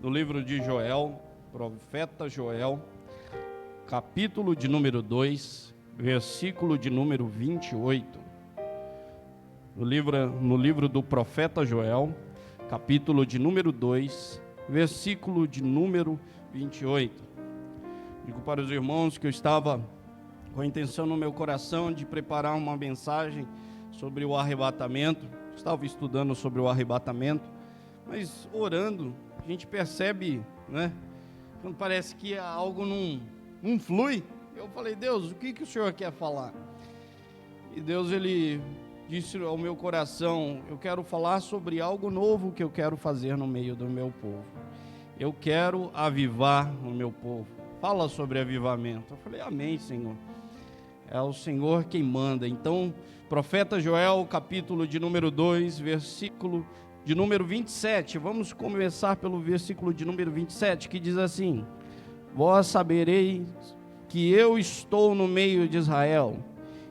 no livro de Joel, profeta Joel, capítulo de número 2, versículo de número 28. No livro do profeta Joel, capítulo de número 2, versículo de número 28. Digo para os irmãos que eu estava com a intenção no meu coração de preparar uma mensagem sobre o arrebatamento. Estava estudando sobre o arrebatamento, mas orando, a gente percebe, né? Quando parece que algo não flui. Eu falei: Deus, o que o Senhor quer falar? E Deus, Ele disse ao meu coração: eu quero falar sobre algo novo que eu quero fazer no meio do meu povo. Eu quero avivar o meu povo. Fala sobre avivamento. Eu falei: amém, Senhor. É o Senhor quem manda. Então, profeta Joel, capítulo de número 2, versículo de número 27. Vamos começar pelo versículo de número 27, que diz assim: vós sabereis que eu estou no meio de Israel,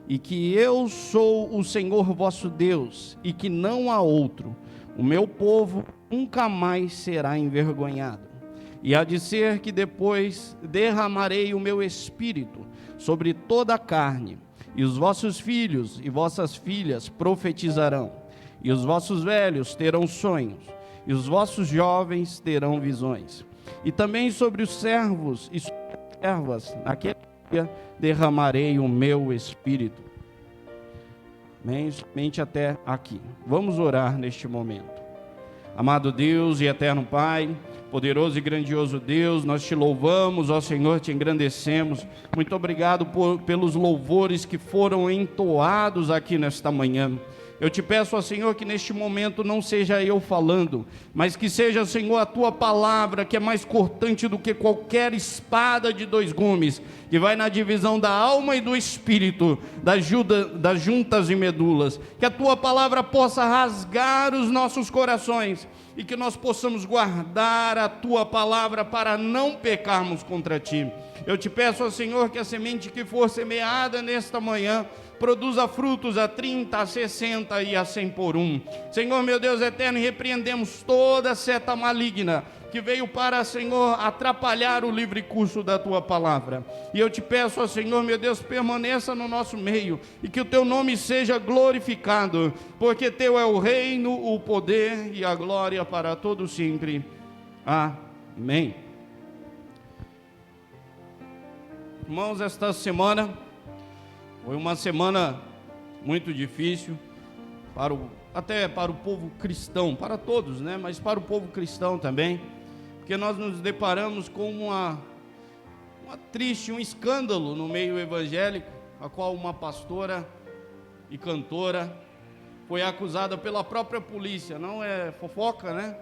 e que eu sou o Senhor vosso Deus, e que não há outro. O meu povo nunca mais será envergonhado. E há de ser que depois derramarei o meu espírito sobre toda a carne, e os vossos filhos e vossas filhas profetizarão, e os vossos velhos terão sonhos, e os vossos jovens terão visões. E também sobre os servos e sobre as servas, naquele dia derramarei o meu espírito. Mente até aqui. Vamos orar neste momento. Amado Deus e eterno Pai, poderoso e grandioso Deus, nós te louvamos, ó Senhor, te engrandecemos. Muito obrigado pelos louvores que foram entoados aqui nesta manhã. Eu te peço, ó Senhor, que neste momento não seja eu falando, mas que seja, Senhor, a tua palavra, que é mais cortante do que qualquer espada de dois gumes, que vai na divisão da alma e do espírito, das juntas e medulas. Que a tua palavra possa rasgar os nossos corações e que nós possamos guardar a tua palavra para não pecarmos contra ti. Eu te peço, ó Senhor, que a semente que for semeada nesta manhã produza frutos a 30, a 60 e a 100 por um. Senhor, meu Deus eterno, repreendemos toda seta maligna que veio para, Senhor, atrapalhar o livre curso da tua palavra. E eu te peço, ó Senhor, meu Deus, permaneça no nosso meio e que o teu nome seja glorificado, porque teu é o reino, o poder e a glória para todo sempre. Amém. Irmãos, esta semana foi uma semana muito difícil, até para o povo cristão, para todos, né? Mas para o povo cristão também, porque nós nos deparamos com um escândalo no meio evangélico, a qual uma pastora e cantora foi acusada pela própria polícia. Não é fofoca, né?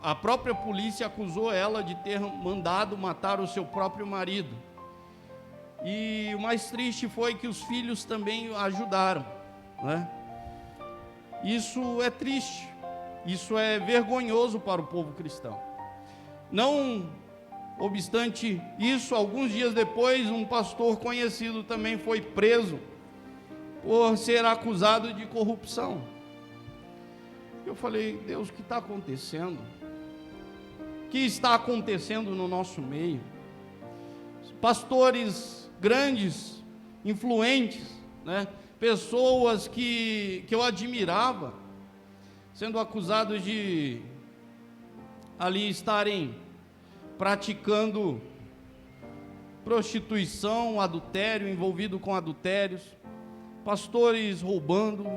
A própria polícia acusou ela de ter mandado matar o seu próprio marido. E o mais triste foi que os filhos também ajudaram, né? Isso é triste, isso é vergonhoso para o povo cristão. Não obstante isso, alguns dias depois, um pastor conhecido também foi preso por ser acusado de corrupção. Eu falei: Deus, o que está acontecendo? O que está acontecendo no nosso meio? Pastores grandes, influentes, né? Pessoas que eu admirava, sendo acusados de ali estarem praticando prostituição, adultério, envolvido com adultérios, pastores roubando,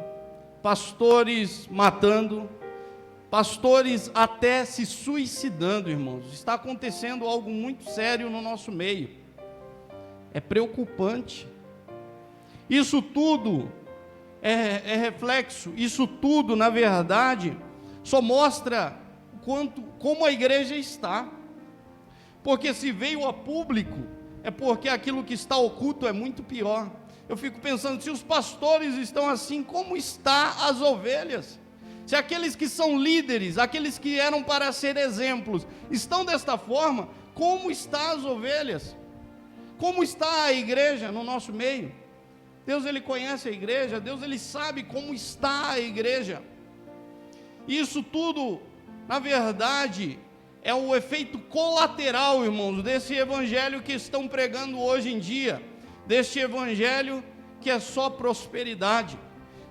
pastores matando, pastores até se suicidando, irmãos. Está acontecendo algo muito sério no nosso meio. É preocupante. Isso tudo é reflexo, isso tudo, na verdade, só mostra como a igreja está. Porque se veio a público, é porque aquilo que está oculto é muito pior. Eu fico pensando, se os pastores estão assim, como está as ovelhas? Se aqueles que são líderes, aqueles que eram para ser exemplos, estão desta forma, como está as ovelhas? Como está a igreja no nosso meio? Deus, Ele conhece a igreja, Deus, Ele sabe como está a igreja. Isso tudo na verdade, é o efeito colateral, irmãos, desse evangelho que estão pregando hoje em dia, deste evangelho que é só prosperidade,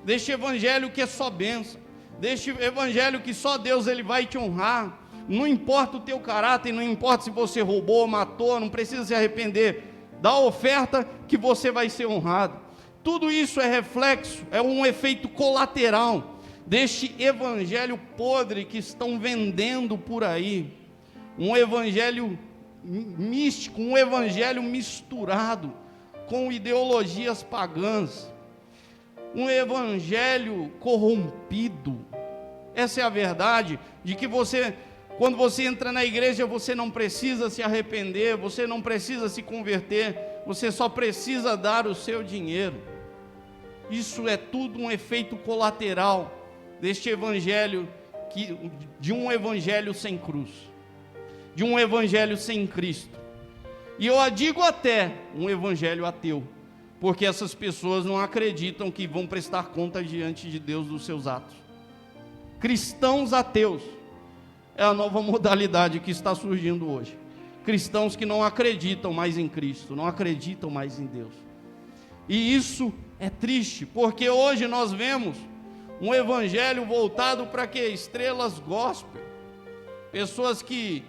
deste evangelho que é só bênção, deste evangelho que só Deus ele vai te honrar. Não importa o teu caráter, não importa se você roubou, matou, não precisa se arrepender da oferta que você vai ser honrado. Tudo isso é reflexo, é um efeito colateral deste evangelho podre que estão vendendo por aí, um evangelho místico, um evangelho misturado com ideologias pagãs, um evangelho corrompido. Essa é a verdade, de que quando você entra na igreja, você não precisa se arrepender, você não precisa se converter, você só precisa dar o seu dinheiro. Isso é tudo um efeito colateral deste evangelho, de um evangelho sem cruz, de um evangelho sem Cristo. E eu digo até um evangelho ateu, porque essas pessoas não acreditam que vão prestar conta diante de Deus dos seus atos. Cristãos ateus é a nova modalidade que está surgindo hoje. Cristãos que não acreditam mais em Cristo, não acreditam mais em Deus. E isso é triste, porque hoje nós vemos um evangelho voltado para quê? Estrelas gospel, pessoas que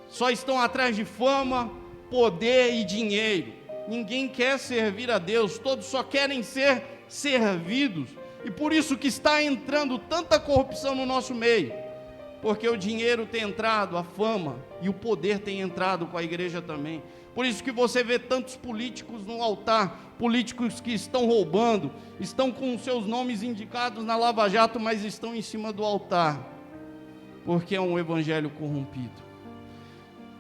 só estão atrás de fama, poder e dinheiro. Ninguém quer servir a Deus, todos só querem ser servidos, e por isso que está entrando tanta corrupção no nosso meio, porque o dinheiro tem entrado, a fama e o poder tem entrado com a igreja também. Por isso que você vê tantos políticos no altar, políticos que estão roubando, estão com seus nomes indicados na Lava Jato, mas estão em cima do altar, porque é um evangelho corrompido.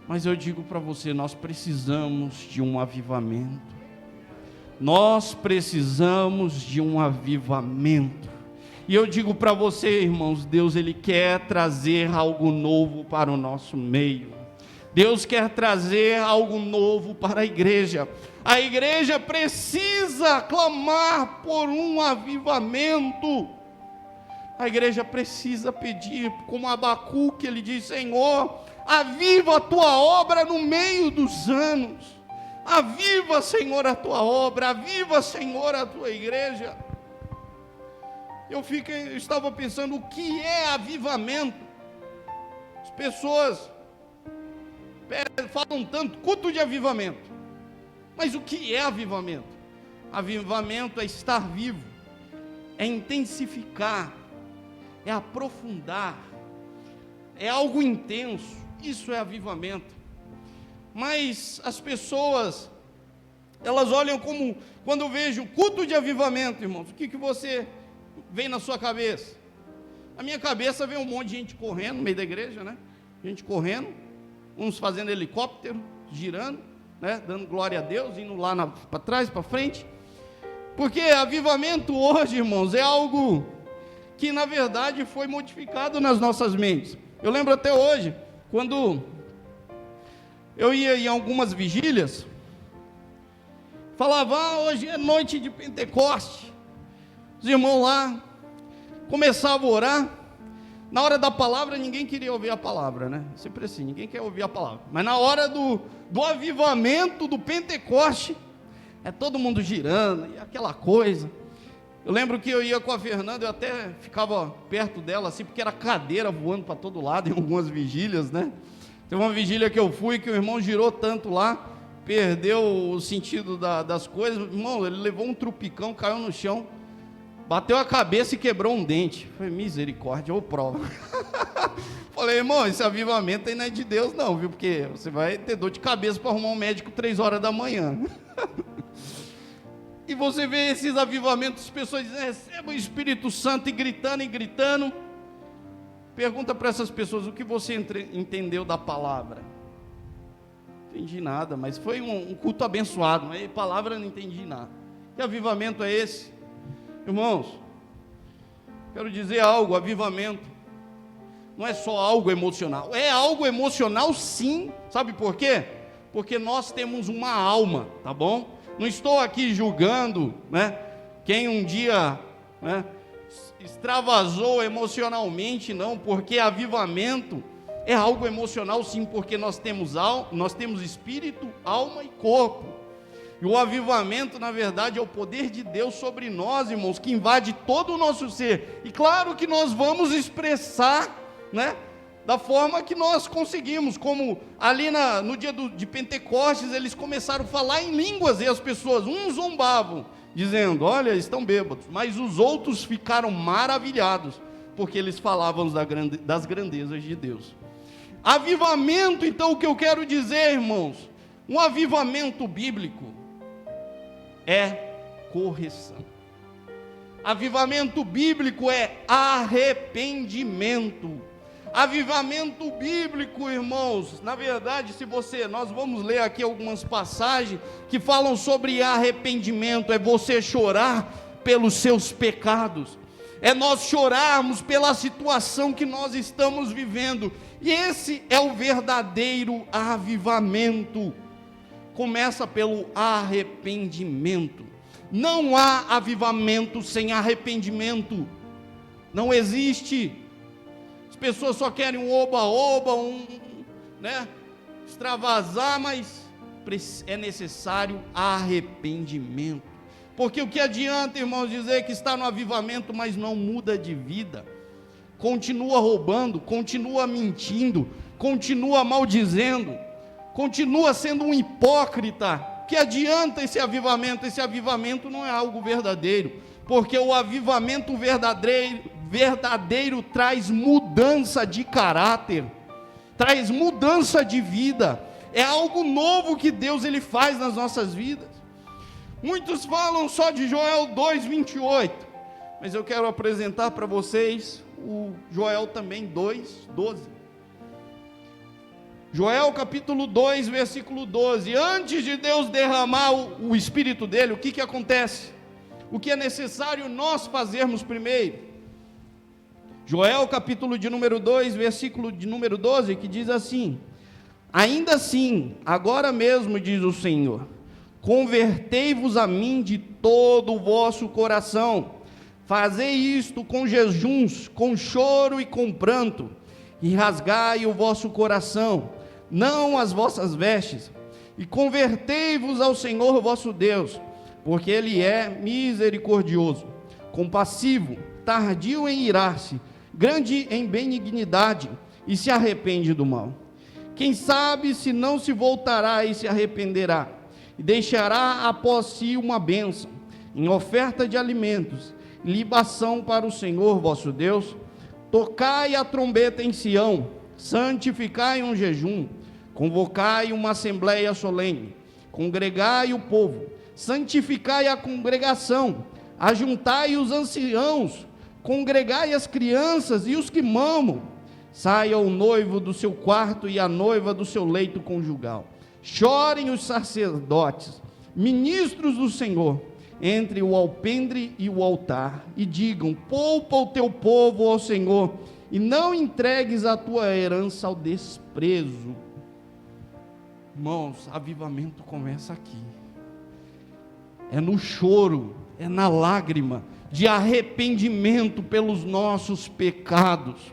Mas eu digo para você, nós precisamos de um avivamento. Nós precisamos de um avivamento. E eu digo para você, irmãos, Deus ele quer trazer algo novo para o nosso meio. Deus quer trazer algo novo para a igreja. A igreja precisa clamar por um avivamento. A igreja precisa pedir, como Abacuque, ele diz: Senhor, aviva a tua obra no meio dos anos. Aviva, Senhor, a tua obra. Aviva, Senhor, a tua igreja. Eu estava pensando, o que é avivamento? As pessoas falam tanto, culto de avivamento. Mas o que é avivamento? Avivamento é estar vivo, é intensificar, é aprofundar, é algo intenso. Isso é avivamento. Mas as pessoas, elas olham como, quando eu vejo culto de avivamento, irmãos, o que você vem na sua cabeça? Na minha cabeça vem um monte de gente correndo no meio da igreja, né? Gente correndo, uns fazendo helicóptero, girando, né? Dando glória a Deus, indo lá para trás, para frente. Porque avivamento hoje, irmãos, é algo que na verdade foi modificado nas nossas mentes. Eu lembro até hoje, quando eu ia em algumas vigílias, falava, hoje é noite de Pentecoste. Os irmãos lá começavam a orar. Na hora da palavra, ninguém queria ouvir a palavra, né? Sempre assim, ninguém quer ouvir a palavra. Mas na hora do avivamento, do Pentecoste, é todo mundo girando, e aquela coisa. Eu lembro que eu ia com a Fernanda, eu até ficava perto dela, assim, porque era cadeira voando para todo lado, em algumas vigílias, né? Teve uma vigília que eu fui, que o irmão girou tanto lá, perdeu o sentido das coisas. Irmão, ele levou um trupicão, caiu no chão, bateu a cabeça e quebrou um dente. Falei, misericórdia, ou prova. Falei, irmão, esse avivamento aí não é de Deus não, viu? Porque você vai ter dor de cabeça para arrumar um médico 3 horas da manhã. E você vê esses avivamentos, as pessoas dizem, receba o Espírito Santo, e gritando. Pergunta para essas pessoas, o que você entendeu da palavra? Não entendi nada, mas foi um culto abençoado, mas palavra não entendi nada. Que avivamento é esse? Irmãos, quero dizer algo, avivamento não é só algo emocional, é algo emocional sim, sabe por quê? Porque nós temos uma alma, tá bom? Não estou aqui julgando, né, quem um dia, né, extravasou emocionalmente, não, porque avivamento é algo emocional, sim, porque nós temos espírito, alma e corpo. E o avivamento, na verdade, é o poder de Deus sobre nós, irmãos, que invade todo o nosso ser. E claro que nós vamos expressar, né, da forma que nós conseguimos, como ali no dia de Pentecostes, eles começaram a falar em línguas, e as pessoas, uns zombavam, dizendo, olha, estão bêbados, mas os outros ficaram maravilhados, porque eles falavam das grandezas de Deus. Avivamento, então, o que eu quero dizer, irmãos, um avivamento bíblico é correção. Avivamento bíblico é arrependimento. Avivamento bíblico, irmãos, na verdade, nós vamos ler aqui algumas passagens que falam sobre arrependimento, é você chorar pelos seus pecados, é nós chorarmos pela situação que nós estamos vivendo, e esse é o verdadeiro avivamento. Começa pelo arrependimento. Não há avivamento sem arrependimento, não existe. As pessoas só querem um oba-oba, extravasar, mas é necessário arrependimento. Porque o que adianta, irmãos, dizer que está no avivamento, mas não muda de vida, continua roubando, continua mentindo, continua maldizendo, continua sendo um hipócrita? Que adianta esse avivamento? Esse avivamento não é algo verdadeiro, porque o avivamento verdadeiro traz mudança de caráter, traz mudança de vida, é algo novo que Deus ele faz nas nossas vidas. Muitos falam só de Joel 2:28, mas eu quero apresentar para vocês o Joel também 2:12. Joel capítulo 2, versículo 12. Antes de Deus derramar o Espírito dele, o que acontece? O que é necessário nós fazermos primeiro? Joel capítulo de número 2, versículo de número 12, que diz assim: ainda assim, agora mesmo, diz o Senhor, convertei-vos a mim de todo o vosso coração, fazei isto com jejuns, com choro e com pranto, e rasgai o vosso coração, não as vossas vestes, e convertei-vos ao Senhor vosso Deus, porque Ele é misericordioso, compassivo, tardio em irar-se, grande em benignidade, e se arrepende do mal. Quem sabe se não se voltará e se arrependerá, e deixará após si uma bênção, em oferta de alimentos, libação para o Senhor vosso Deus. Tocai a trombeta em Sião, santificai um jejum, convocai uma assembleia solene, congregai o povo, santificai a congregação, ajuntai os anciãos, congregai as crianças e os que mamam. Saia o noivo do seu quarto e a noiva do seu leito conjugal. Chorem os sacerdotes, ministros do Senhor, entre o alpendre e o altar, e digam: poupa o teu povo ao Senhor, e não entregues a tua herança ao desprezo. Irmãos, avivamento começa aqui, é no choro, é na lágrima, de arrependimento pelos nossos pecados.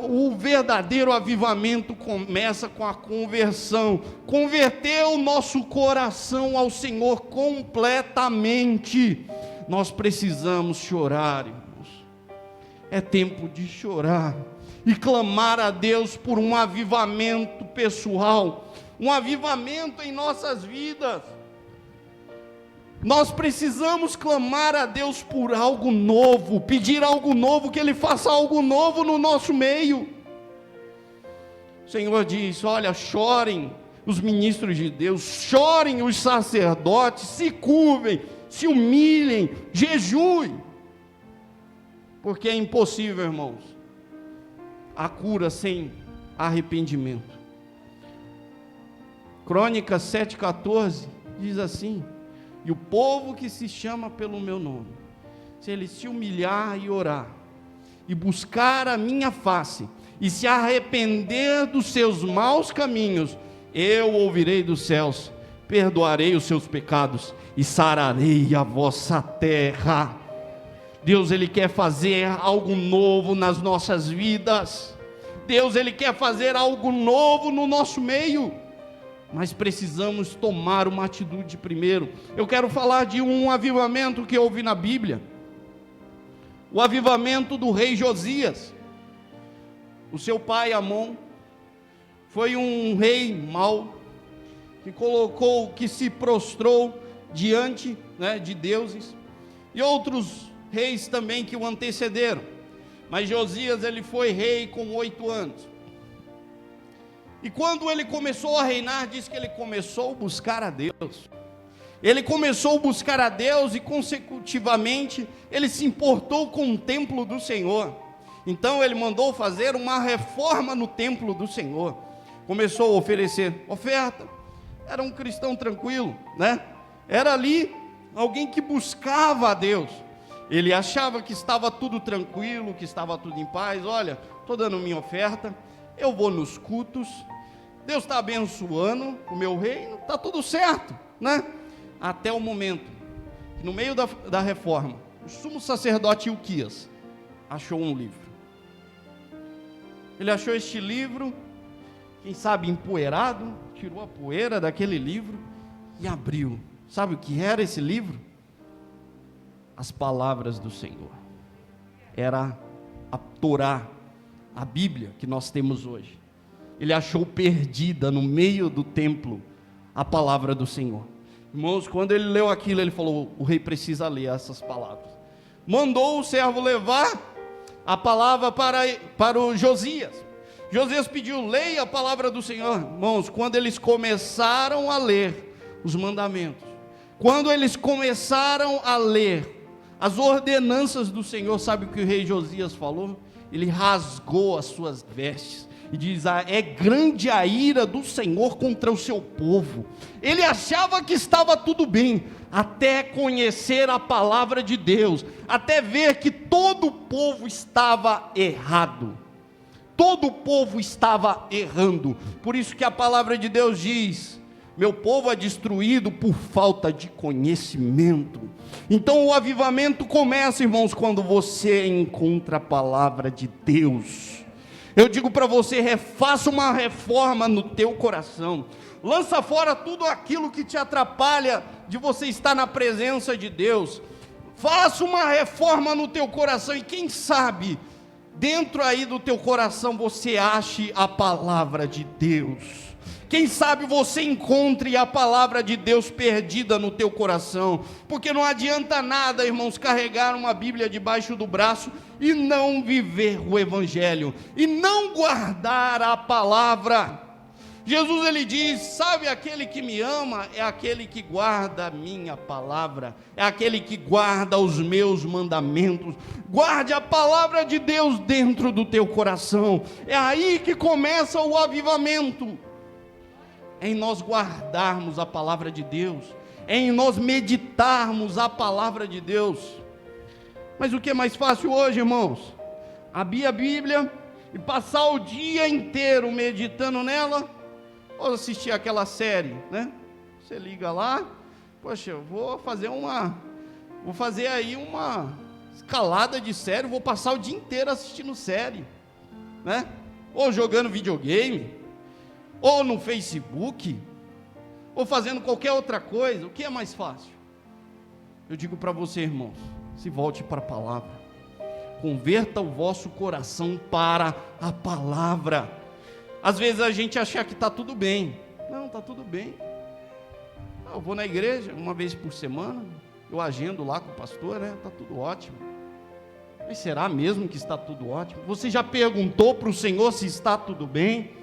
O verdadeiro avivamento começa com a conversão, converter o nosso coração ao Senhor completamente. Nós precisamos chorar, irmãos, é tempo de chorar e clamar a Deus por um avivamento pessoal, um avivamento em nossas vidas. Nós precisamos clamar a Deus por algo novo, pedir algo novo, que Ele faça algo novo no nosso meio. O Senhor diz: olha, chorem os ministros de Deus, chorem os sacerdotes, se curvem, se humilhem, jejuem, porque é impossível, irmãos, a cura sem arrependimento. Crônicas 7,14 diz assim: e o povo que se chama pelo meu nome, se ele se humilhar e orar, e buscar a minha face, e se arrepender dos seus maus caminhos, eu ouvirei dos céus, perdoarei os seus pecados, e sararei a vossa terra. Deus, Ele quer fazer algo novo nas nossas vidas. Deus, Ele quer fazer algo novo no nosso meio. Mas precisamos tomar uma atitude primeiro. Eu quero falar de um avivamento que houve na Bíblia. O avivamento do rei Josias. O seu pai Amon foi um rei mau, que se prostrou diante, de deuses, e outros reis também que o antecederam. Mas Josias, ele foi rei com 8 anos. E quando ele começou a reinar, diz que ele começou a buscar a Deus. Ele começou a buscar a Deus e consecutivamente ele se importou com o templo do Senhor. Então ele mandou fazer uma reforma no templo do Senhor. Começou a oferecer oferta. Era um cristão tranquilo, Era ali alguém que buscava a Deus. Ele achava que estava tudo tranquilo, que estava tudo em paz. Olha, estou dando minha oferta, eu vou nos cultos, Deus está abençoando o meu reino, está tudo certo, Até o momento que no meio da reforma, o sumo sacerdote Ilquias achou um livro. Ele achou este livro, quem sabe empoeirado, tirou a poeira daquele livro e abriu. Sabe o que era esse livro? As palavras do Senhor. Era a Torá, a Bíblia que nós temos hoje. Ele achou perdida no meio do templo a palavra do Senhor. Irmãos, quando ele leu aquilo, ele falou: o rei precisa ler essas palavras. Mandou o servo levar a palavra para o Josias. Josias pediu: leia a palavra do Senhor. Irmãos, quando eles começaram a ler os mandamentos, quando eles começaram a ler as ordenanças do Senhor, sabe o que o rei Josias falou? Ele rasgou as suas vestes e diz: é grande a ira do Senhor contra o seu povo. Ele achava que estava tudo bem, até conhecer a palavra de Deus, até ver que todo o povo estava errado, todo o povo estava errando. Por isso que a palavra de Deus diz: meu povo é destruído por falta de conhecimento. Então o avivamento começa, irmãos, quando você encontra a palavra de Deus. Eu digo para você: faça uma reforma no teu coração. Lança fora tudo aquilo que te atrapalha de você estar na presença de Deus. Faça uma reforma no teu coração e quem sabe dentro aí do teu coração você ache a palavra de Deus. Quem sabe você encontre a palavra de Deus perdida no teu coração, porque não adianta nada, irmãos, carregar uma Bíblia debaixo do braço e não viver o Evangelho, e não guardar a palavra. Jesus, ele diz: sabe, aquele que me ama é aquele que guarda a minha palavra, é aquele que guarda os meus mandamentos. Guarde a palavra de Deus dentro do teu coração, é aí que começa o avivamento. É em nós guardarmos a palavra de Deus, é em nós meditarmos a palavra de Deus. Mas o que é mais fácil hoje, irmãos? Abrir a Bíblia e passar o dia inteiro meditando nela, ou assistir aquela série, Você liga lá, poxa, eu vou fazer aí uma escalada de série, vou passar o dia inteiro assistindo série, Ou jogando videogame, ou no Facebook, ou fazendo qualquer outra coisa. O que é mais fácil? Eu digo para você, irmãos, se volte para a palavra, converta o vosso coração para a palavra. Às vezes a gente acha que está tudo bem. Não, está tudo bem. Eu vou na igreja uma vez por semana, eu agendo lá com o pastor, está tudo ótimo. Mas será mesmo que está tudo ótimo? Você já perguntou para o Senhor se está tudo bem?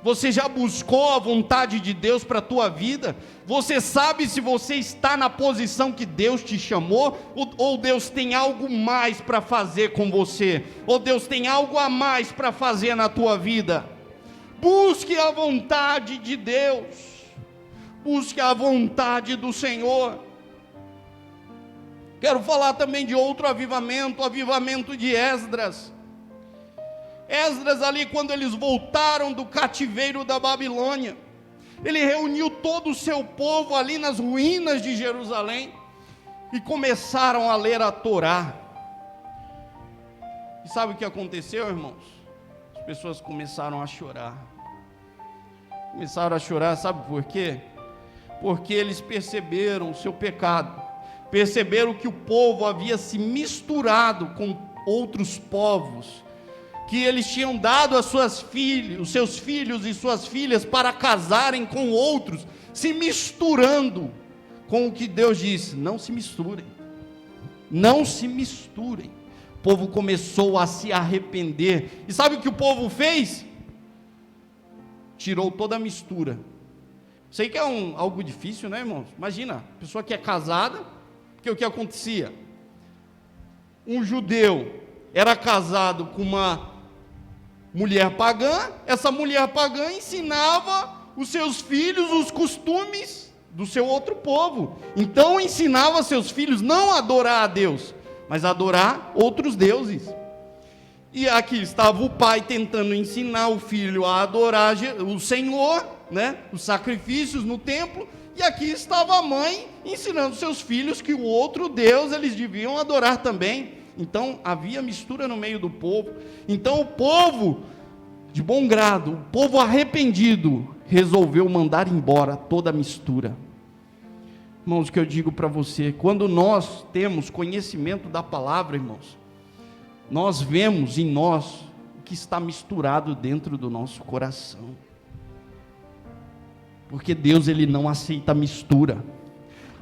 Você já buscou a vontade de Deus para a tua vida? Você sabe se você está na posição que Deus te chamou? Ou Deus tem algo mais para fazer com você? Ou Deus tem algo a mais para fazer na tua vida? Busque a vontade de Deus. Busque a vontade do Senhor. Quero falar também de outro avivamento, o avivamento de Esdras. Esdras ali, quando eles voltaram do cativeiro da Babilônia, ele reuniu todo o seu povo ali nas ruínas de Jerusalém, e começaram a ler a Torá. E sabe o que aconteceu, irmãos? As pessoas começaram a chorar. Começaram a chorar, sabe por quê? Porque eles perceberam o seu pecado. Perceberam que o povo havia se misturado com outros povos, que eles tinham dado os seus filhos e suas filhas para casarem com outros, se misturando com o que Deus disse: não se misturem, não se misturem. O povo começou a se arrepender, e sabe o que o povo fez? Tirou toda a mistura. Sei que é algo difícil, né, irmãos? Imagina, a pessoa que é casada, porque o que acontecia? Um judeu era casado com uma mulher pagã, essa mulher pagã ensinava os seus filhos os costumes do seu outro povo. Então ensinava seus filhos não a adorar a Deus, mas a adorar outros deuses. E aqui estava o pai tentando ensinar o filho a adorar o Senhor, né, os sacrifícios no templo, e aqui estava a mãe ensinando seus filhos que o outro Deus eles deviam adorar também. Então havia mistura no meio do povo. Então o povo, de bom grado, o povo arrependido, resolveu mandar embora toda a mistura. Irmãos, o que eu digo para você, quando nós temos conhecimento da palavra, irmãos, nós vemos em nós o que está misturado dentro do nosso coração. Porque Deus ele não aceita mistura.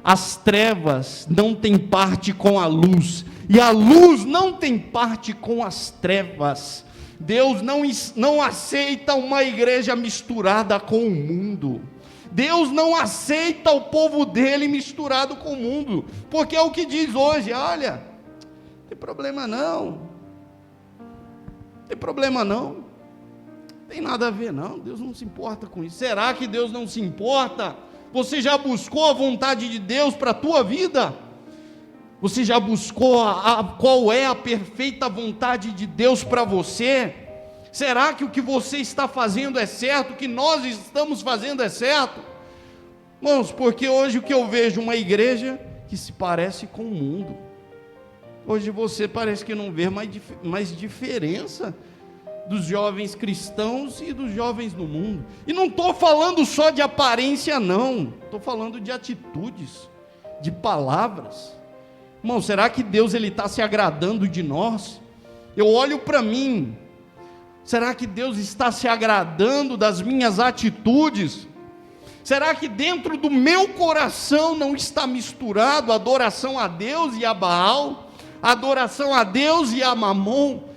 As trevas não têm parte com a luz, e a luz não tem parte com as trevas. Deus não aceita uma igreja misturada com o mundo. Deus não aceita o povo dele misturado com o mundo, porque é o que diz hoje: olha, não tem problema não, tem problema não, tem nada a ver não, Deus não se importa com isso. Será que Deus não se importa? Você já buscou a vontade de Deus para a tua vida? Você já buscou qual é a perfeita vontade de Deus para você? Será que o que você está fazendo é certo? O que nós estamos fazendo é certo? Irmãos, porque hoje o que eu vejo uma igreja que se parece com o mundo. Hoje você parece que não vê mais diferença dos jovens cristãos e dos jovens no mundo. E não estou falando só de aparência não, estou falando de atitudes, de palavras. Irmão, será que Deus está se agradando de nós? Eu olho para mim, será que Deus está se agradando das minhas atitudes? Será que dentro do meu coração não está misturado a adoração a Deus e a Baal, a adoração a Deus e a Mamon?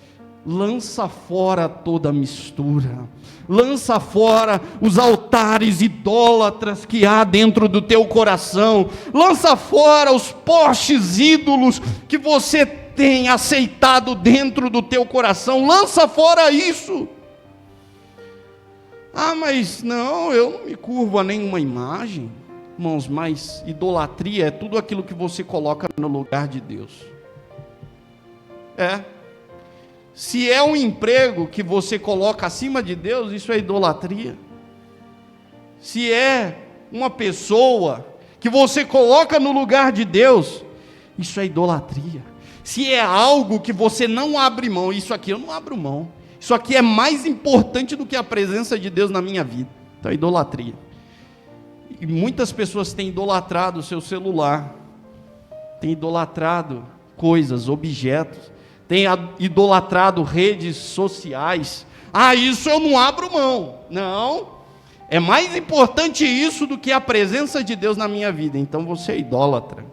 Lança fora toda a mistura, lança fora os altares idólatras que há dentro do teu coração, lança fora os postes ídolos que você tem aceitado dentro do teu coração, lança fora isso. Ah, mas não, eu não me curvo a nenhuma imagem. Irmãos, mas idolatria é tudo aquilo que você coloca no lugar de Deus. Se é um emprego que você coloca acima de Deus, isso é idolatria. Se é uma pessoa que você coloca no lugar de Deus, isso é idolatria. Se é algo que você não abre mão, isso aqui eu não abro mão, isso aqui é mais importante do que a presença de Deus na minha vida, então é idolatria. E muitas pessoas têm idolatrado o seu celular, têm idolatrado coisas, objetos, tem idolatrado redes sociais. Ah, isso eu não abro mão. Não, é mais importante isso do que a presença de Deus na minha vida. Então você é idólatra.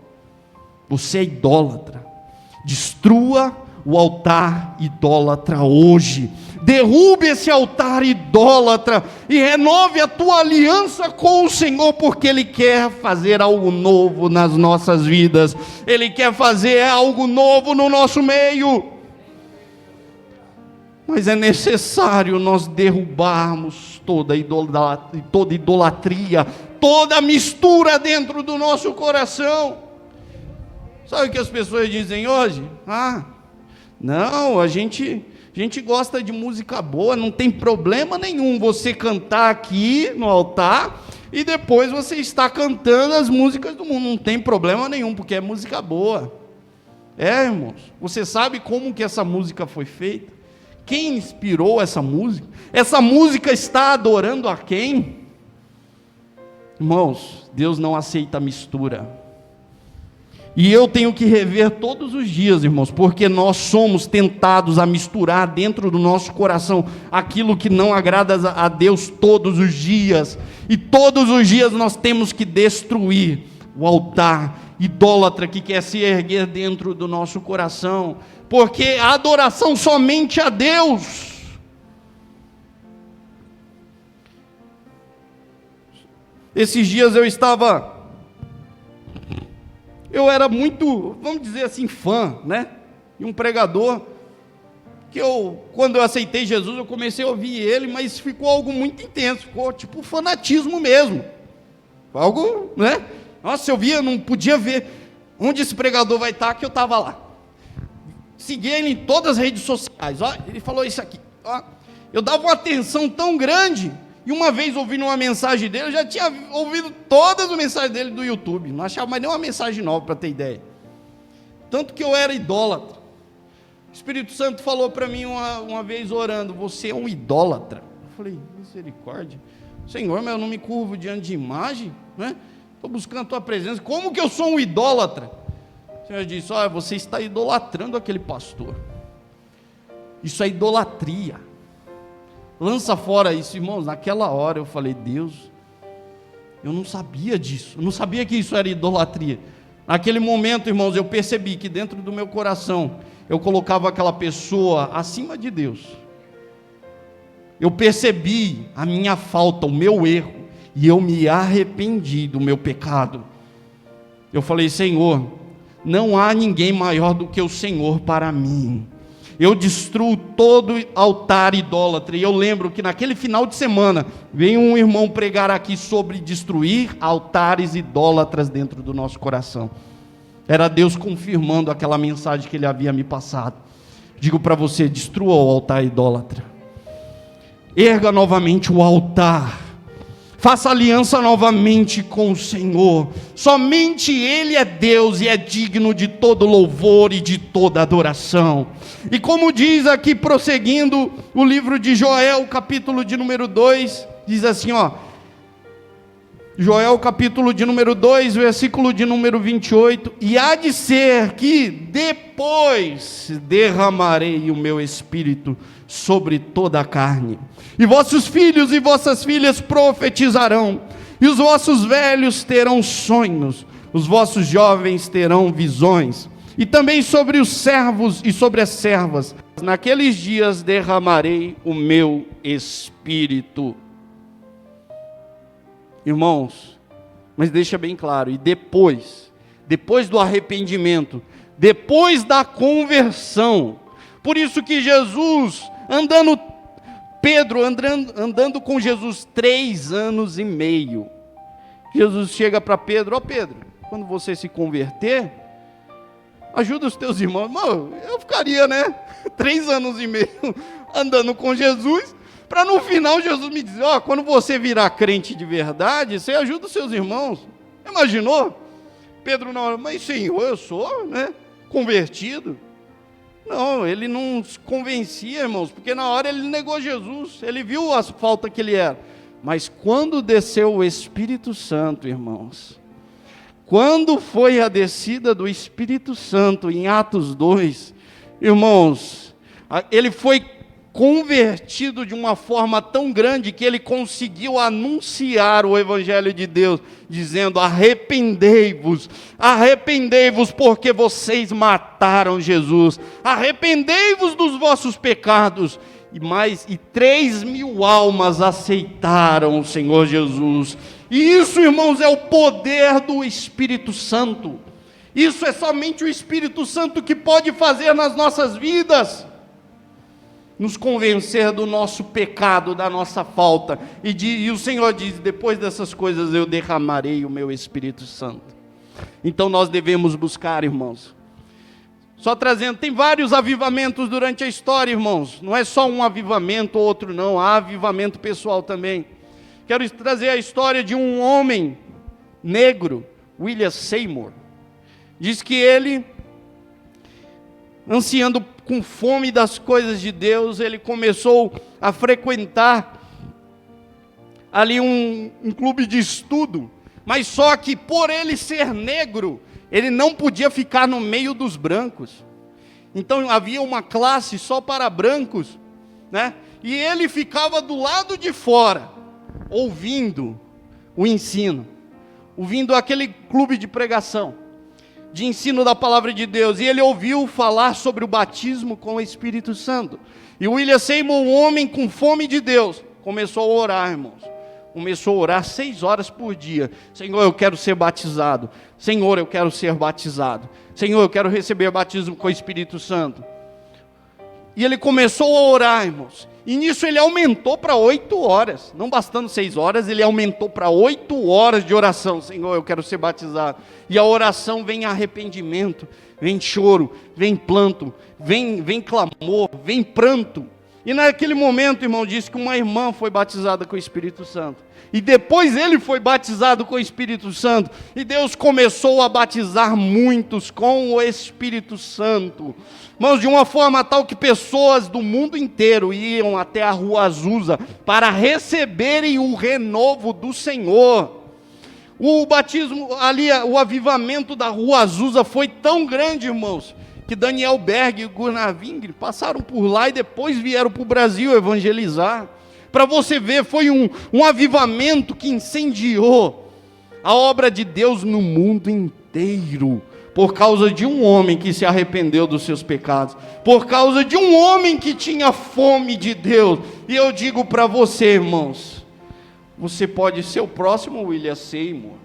Você é idólatra. Destrua o altar idólatra hoje. Derrube esse altar idólatra e renove a tua aliança com o Senhor, porque Ele quer fazer algo novo nas nossas vidas. Ele quer fazer algo novo no nosso meio. Mas é necessário nós derrubarmos toda idolatria, toda mistura dentro do nosso coração. Sabe o que as pessoas dizem hoje? Não, a gente gosta de música boa, não tem problema nenhum você cantar aqui no altar e depois você está cantando as músicas do mundo, não tem problema nenhum, porque é música boa. Irmãos, você sabe como que essa música foi feita? Quem inspirou essa música? Essa música está adorando a quem? Irmãos, Deus não aceita mistura. E eu tenho que rever todos os dias, irmãos, porque nós somos tentados a misturar dentro do nosso coração aquilo que não agrada a Deus todos os dias. E todos os dias nós temos que destruir o altar idólatra que quer se erguer dentro do nosso coração, porque a adoração somente a Deus. Esses dias eu era muito, vamos dizer assim, fã, né, de um pregador, que quando eu aceitei Jesus, eu comecei a ouvir ele, mas ficou algo muito intenso, ficou tipo fanatismo mesmo, algo, né, nossa, eu via, não podia ver onde esse pregador vai estar, que eu estava lá, seguia ele em todas as redes sociais, ó, ele falou isso aqui, ó, eu dava uma atenção tão grande. E uma vez ouvindo uma mensagem dele, eu já tinha ouvido todas as mensagens dele do YouTube, não achava mais nenhuma mensagem nova, para ter ideia. Tanto que eu era idólatra. O Espírito Santo falou para mim uma vez orando: você é um idólatra. Eu falei: misericórdia, Senhor, mas eu não me curvo diante de imagem, né? Estou buscando a tua presença, como que eu sou um idólatra? O Senhor disse: olha, você está idolatrando aquele pastor, isso é idolatria. Lança fora isso, irmãos. Naquela hora eu falei: Deus, eu não sabia disso, eu não sabia que isso era idolatria. Naquele momento, irmãos, eu percebi que dentro do meu coração eu colocava aquela pessoa acima de Deus. Eu percebi a minha falta, o meu erro, e eu me arrependi do meu pecado. Eu falei: Senhor, não há ninguém maior do que o Senhor para mim. Eu destruo todo altar idólatra. E eu lembro que naquele final de semana veio um irmão pregar aqui sobre destruir altares idólatras dentro do nosso coração. Era Deus confirmando aquela mensagem que ele havia me passado. Digo para você: destrua o altar idólatra. Erga novamente o altar. Faça aliança novamente com o Senhor. Somente Ele é Deus e é digno de todo louvor e de toda adoração. E como diz aqui, prosseguindo, o livro de Joel, capítulo de número 2, diz assim, ó. Joel, capítulo de número 2, versículo de número 28. E há de ser que depois derramarei o meu espírito sobre toda a carne. E vossos filhos e vossas filhas profetizarão, e os vossos velhos terão sonhos, os vossos jovens terão visões, e também sobre os servos e sobre as servas, naqueles dias derramarei o meu espírito. Irmãos, mas deixa bem claro, e depois do arrependimento, depois da conversão, por isso que Jesus, Pedro andando com Jesus 3 anos e meio, Jesus chega para Pedro: ó Pedro, quando você se converter, ajuda os teus irmãos. Irmão, eu ficaria, 3 anos e meio andando com Jesus, para no final Jesus me dizer: ó, quando você virar crente de verdade, você ajuda os seus irmãos. Imaginou? Pedro não, mas Senhor, eu sou, convertido. Não, ele não se convencia, irmãos, porque na hora ele negou Jesus, ele viu a falta que ele era. Mas quando desceu o Espírito Santo, irmãos, quando foi a descida do Espírito Santo em Atos 2, irmãos, ele foi convertido de uma forma tão grande que ele conseguiu anunciar o Evangelho de Deus, dizendo: arrependei-vos, arrependei-vos porque vocês mataram Jesus, arrependei-vos dos vossos pecados. E 3.000 almas aceitaram o Senhor Jesus. E isso, irmãos, é o poder do Espírito Santo. Isso é somente o Espírito Santo que pode fazer nas nossas vidas, nos convencer do nosso pecado, da nossa falta. E o Senhor diz: depois dessas coisas eu derramarei o meu Espírito Santo. Então nós devemos buscar, irmãos. Só trazendo, tem vários avivamentos durante a história, irmãos. Não é só um avivamento ou outro, não. Há avivamento pessoal também. Quero trazer a história de um homem negro, William Seymour. Diz que ansiando com fome das coisas de Deus, ele começou a frequentar ali um clube de estudo, mas só que por ele ser negro, ele não podia ficar no meio dos brancos. Então havia uma classe só para brancos, né? E ele ficava do lado de fora, ouvindo o ensino, ouvindo aquele clube de pregação, de ensino da palavra de Deus, e ele ouviu falar sobre o batismo com o Espírito Santo. E William Seymour, um homem com fome de Deus, começou a orar, irmãos. Começou a orar 6 horas por dia. Senhor, eu quero ser batizado. Senhor, eu quero ser batizado. Senhor, eu quero receber batismo com o Espírito Santo. E ele começou a orar, irmãos. E nisso ele aumentou para 8 horas. Não bastando 6 horas, ele aumentou para 8 horas de oração. Senhor, eu quero ser batizado. E a oração vem arrependimento, vem choro, vem planto, vem clamor, vem pranto. E naquele momento, irmão, disse que uma irmã foi batizada com o Espírito Santo. E depois ele foi batizado com o Espírito Santo. E Deus começou a batizar muitos com o Espírito Santo. Irmãos, de uma forma tal que pessoas do mundo inteiro iam até a Rua Azusa para receberem o renovo do Senhor. O batismo ali, o avivamento da Rua Azusa foi tão grande, irmãos, que Daniel Berg e Gunnar Wingre passaram por lá e depois vieram para o Brasil evangelizar. Para você ver, foi um avivamento que incendiou a obra de Deus no mundo inteiro, por causa de um homem que se arrependeu dos seus pecados, por causa de um homem que tinha fome de Deus. E eu digo para você, irmãos, você pode ser o próximo William Seymour.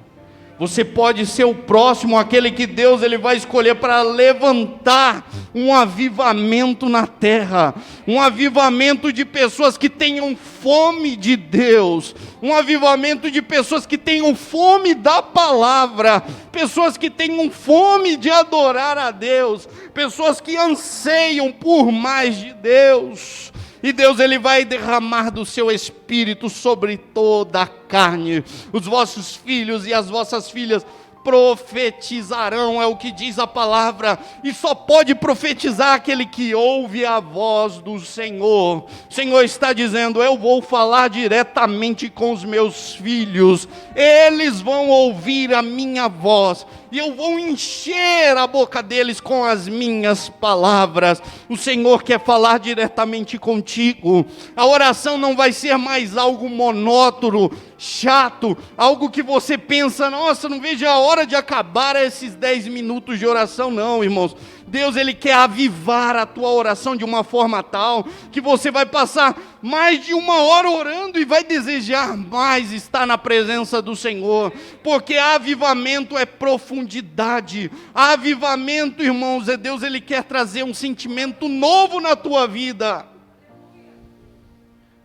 Você pode ser o próximo, aquele que Deus ele vai escolher para levantar um avivamento na terra, um avivamento de pessoas que tenham fome de Deus, um avivamento de pessoas que tenham fome da palavra, pessoas que tenham fome de adorar a Deus, pessoas que anseiam por mais de Deus. E Deus ele vai derramar do seu Espírito sobre toda a carne. Os vossos filhos e as vossas filhas profetizarão, é o que diz a palavra. E só pode profetizar aquele que ouve a voz do Senhor. O Senhor está dizendo, eu vou falar diretamente com os meus filhos. Eles vão ouvir a minha voz. E eu vou encher a boca deles com as minhas palavras. O Senhor quer falar diretamente contigo. A oração não vai ser mais algo monótono, chato, algo que você pensa, nossa, não vejo a hora de acabar esses 10 minutos de oração. Não, irmãos. Deus ele quer avivar a tua oração de uma forma tal que você vai passar mais de 1 hora orando e vai desejar mais estar na presença do Senhor, porque avivamento é profundidade. Avivamento, irmãos, é Deus ele quer trazer um sentimento novo na tua vida.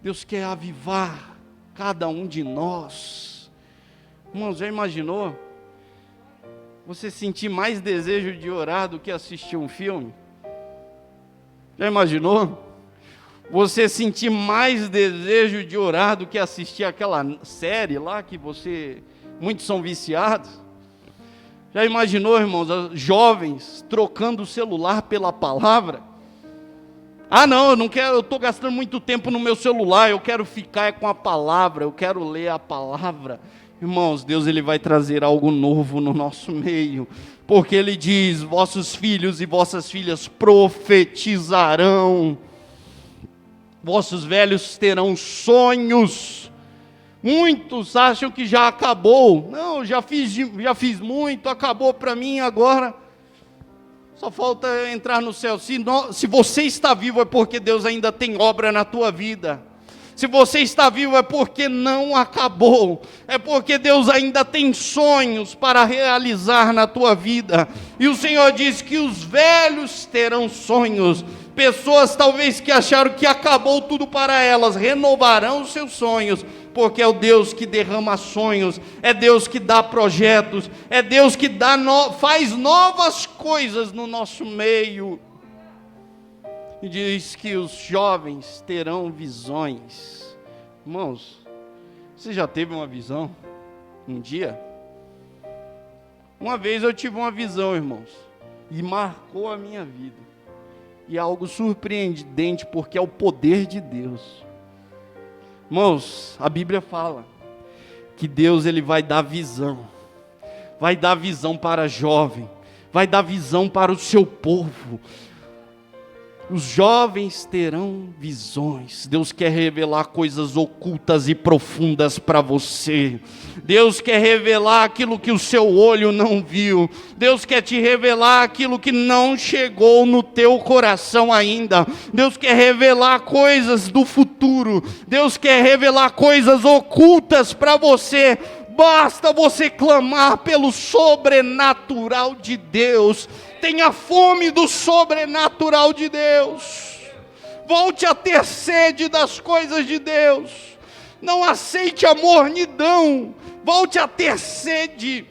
Deus quer avivar cada um de nós. Irmãos, já imaginou você sentir mais desejo de orar do que assistir um filme? Já imaginou? Você sentir mais desejo de orar do que assistir aquela série lá que muitos são viciados? Já imaginou, irmãos, jovens trocando o celular pela palavra? Ah não, eu não quero, eu estou gastando muito tempo no meu celular, eu quero ficar com a palavra, eu quero ler a palavra. Irmãos, Deus ele vai trazer algo novo no nosso meio, porque Ele diz, vossos filhos e vossas filhas profetizarão, vossos velhos terão sonhos. Muitos acham que já acabou, não, já fiz muito, acabou para mim agora, só falta entrar no céu. Se você está vivo é porque Deus ainda tem obra na tua vida. Se você está vivo é porque não acabou, é porque Deus ainda tem sonhos para realizar na tua vida. E o Senhor diz que os velhos terão sonhos. Pessoas talvez que acharam que acabou tudo para elas, renovarão os seus sonhos, porque é o Deus que derrama sonhos, é Deus que dá projetos, é Deus que faz novas coisas no nosso meio. E diz que os jovens terão visões. Irmãos, você já teve uma visão? Um dia? Uma vez eu tive uma visão, irmãos, e marcou a minha vida. E é algo surpreendente, porque é o poder de Deus. Irmãos, a Bíblia fala que Deus ele vai dar visão para jovem, vai dar visão para o seu povo. Os jovens terão visões. Deus quer revelar coisas ocultas e profundas para você. Deus quer revelar aquilo que o seu olho não viu. Deus quer te revelar aquilo que não chegou no teu coração ainda. Deus quer revelar coisas do futuro. Deus quer revelar coisas ocultas para você. Basta você clamar pelo sobrenatural de Deus. Tenha fome do sobrenatural de Deus. Volte a ter sede das coisas de Deus. Não aceite a mornidão. Volte a ter sede.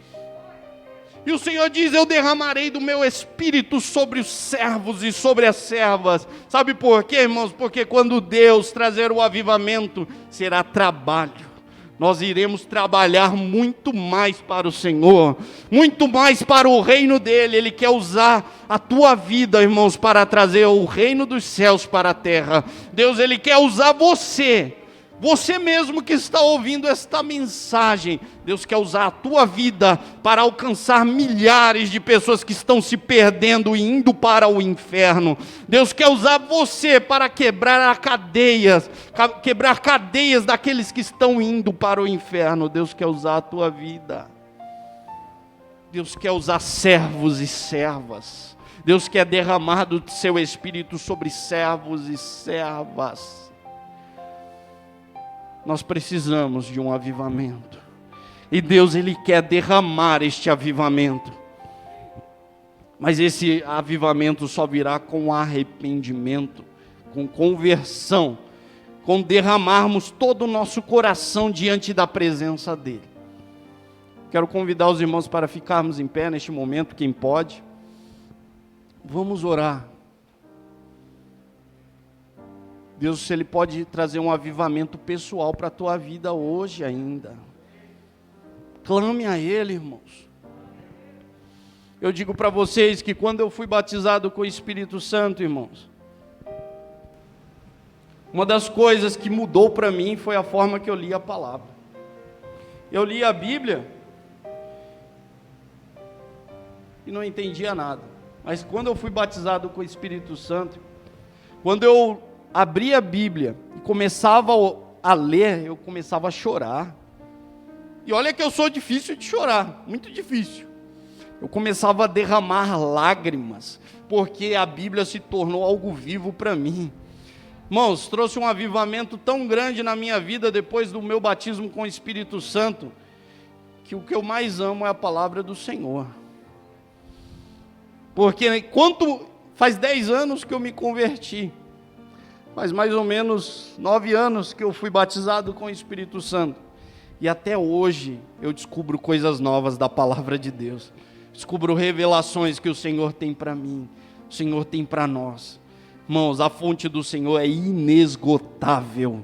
E o Senhor diz: eu derramarei do meu espírito sobre os servos e sobre as servas. Sabe por quê, irmãos? Porque quando Deus trazer o avivamento, será trabalho. Nós iremos trabalhar muito mais para o Senhor, muito mais para o reino dEle. Ele quer usar a tua vida, irmãos, para trazer o reino dos céus para a terra. Deus, Ele quer usar você mesmo que está ouvindo esta mensagem. Deus quer usar a tua vida para alcançar milhares de pessoas que estão se perdendo e indo para o inferno. Deus quer usar você para quebrar cadeias daqueles que estão indo para o inferno. Deus quer usar a tua vida. Deus quer usar servos e servas. Deus quer derramar do seu espírito sobre servos e servas. Nós precisamos de um avivamento. E Deus, Ele quer derramar este avivamento. Mas esse avivamento só virá com arrependimento, com conversão, com derramarmos todo o nosso coração diante da presença dEle. Quero convidar os irmãos para ficarmos em pé neste momento, quem pode. Vamos orar. Deus, Ele pode trazer um avivamento pessoal para a tua vida hoje ainda. Clame a Ele, irmãos. Eu digo para vocês que quando eu fui batizado com o Espírito Santo, irmãos, uma das coisas que mudou para mim foi a forma que eu li a palavra. Eu li a Bíblia e não entendia nada. Mas quando eu fui batizado com o Espírito Santo, quando eu abria a Bíblia e começava a ler, eu começava a chorar. E olha que eu sou difícil de chorar, muito difícil. Eu começava a derramar lágrimas, porque a Bíblia se tornou algo vivo para mim. Irmãos, trouxe um avivamento tão grande na minha vida depois do meu batismo com o Espírito Santo, que o que eu mais amo é a palavra do Senhor. Porque faz 10 anos que eu me converti, faz mais ou menos 9 anos que eu fui batizado com o Espírito Santo. E até hoje eu descubro coisas novas da palavra de Deus. Descubro revelações que o Senhor tem para mim, o Senhor tem para nós. Irmãos, a fonte do Senhor é inesgotável.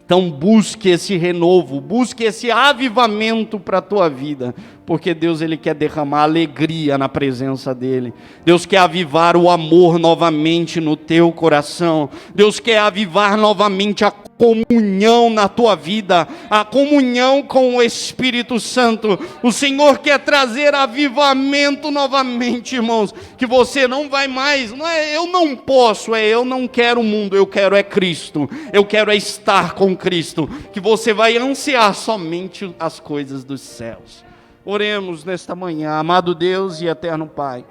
Então busque esse renovo, busque esse avivamento para a tua vida, porque Deus, Ele quer derramar alegria na presença dEle. Deus quer avivar o amor novamente no teu coração. Deus quer avivar novamente a comunhão na tua vida, a comunhão com o Espírito Santo. O Senhor quer trazer avivamento novamente, irmãos, que você não vai mais, não é eu não posso, é eu não quero o mundo, eu quero é Cristo, eu quero é estar com Cristo, que você vai ansiar somente as coisas dos céus. Oremos nesta manhã. Amado Deus e eterno Pai,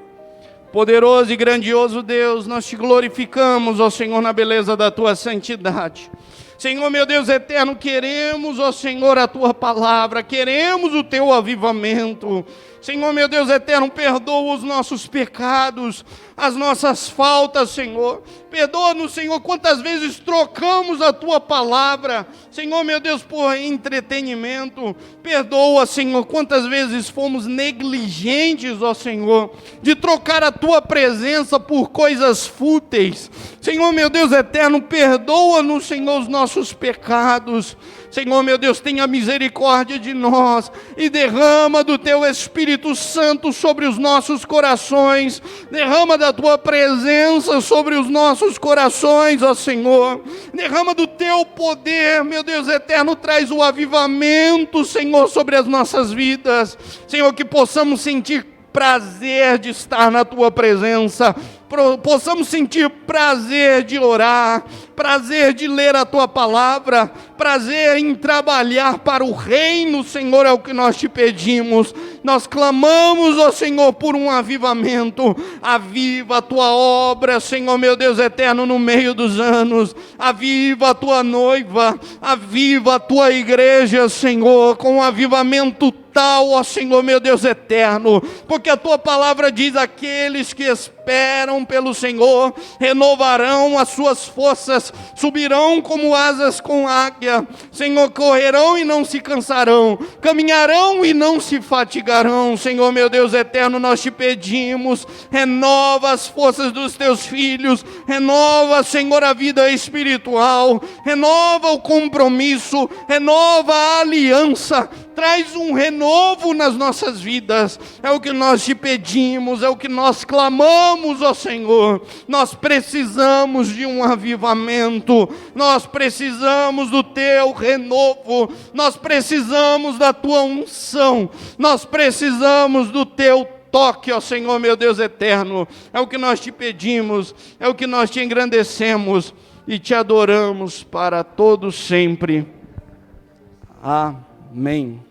poderoso e grandioso Deus, nós te glorificamos, ó Senhor, na beleza da tua santidade. Senhor, meu Deus eterno, queremos, ó Senhor, a tua palavra, queremos o teu avivamento. Senhor, meu Deus eterno, perdoa os nossos pecados, as nossas faltas, Senhor. Perdoa-nos, Senhor, quantas vezes trocamos a tua palavra, Senhor, meu Deus, por entretenimento. Perdoa, Senhor, quantas vezes fomos negligentes, ó Senhor, de trocar a tua presença por coisas fúteis. Senhor, meu Deus eterno, perdoa-nos, Senhor, os nossos pecados. Senhor, meu Deus, tenha misericórdia de nós e derrama do Teu Espírito Santo sobre os nossos corações, derrama da Tua presença sobre os nossos corações, ó Senhor, derrama do Teu poder, meu Deus eterno, traz o avivamento, Senhor, sobre as nossas vidas, Senhor, que possamos sentir prazer de estar na Tua presença, possamos sentir prazer de orar, prazer de ler a Tua palavra, prazer em trabalhar para o reino, Senhor, é o que nós Te pedimos. Nós clamamos, ó Senhor, por um avivamento. Aviva a Tua obra, Senhor, meu Deus eterno, no meio dos anos. Aviva a Tua noiva, aviva a Tua igreja, Senhor, com um avivamento tal, ó Senhor, meu Deus eterno, porque a Tua palavra diz: aqueles que esperam pelo Senhor renovarão as suas forças, subirão como asas com águia, Senhor, correrão e não se cansarão, caminharão e não se fatigarão. Senhor, meu Deus eterno, nós Te pedimos, renova as forças dos Teus filhos, renova, Senhor, a vida espiritual, renova o compromisso, renova a aliança, traz um renovo nas nossas vidas, é o que nós Te pedimos, é o que nós clamamos, ó Senhor. Nós precisamos de um avivamento, nós precisamos do Teu renovo, nós precisamos da Tua unção, nós precisamos do Teu toque, ó Senhor, meu Deus eterno, é o que nós Te pedimos, é o que nós Te engrandecemos e Te adoramos para todo sempre. Amém.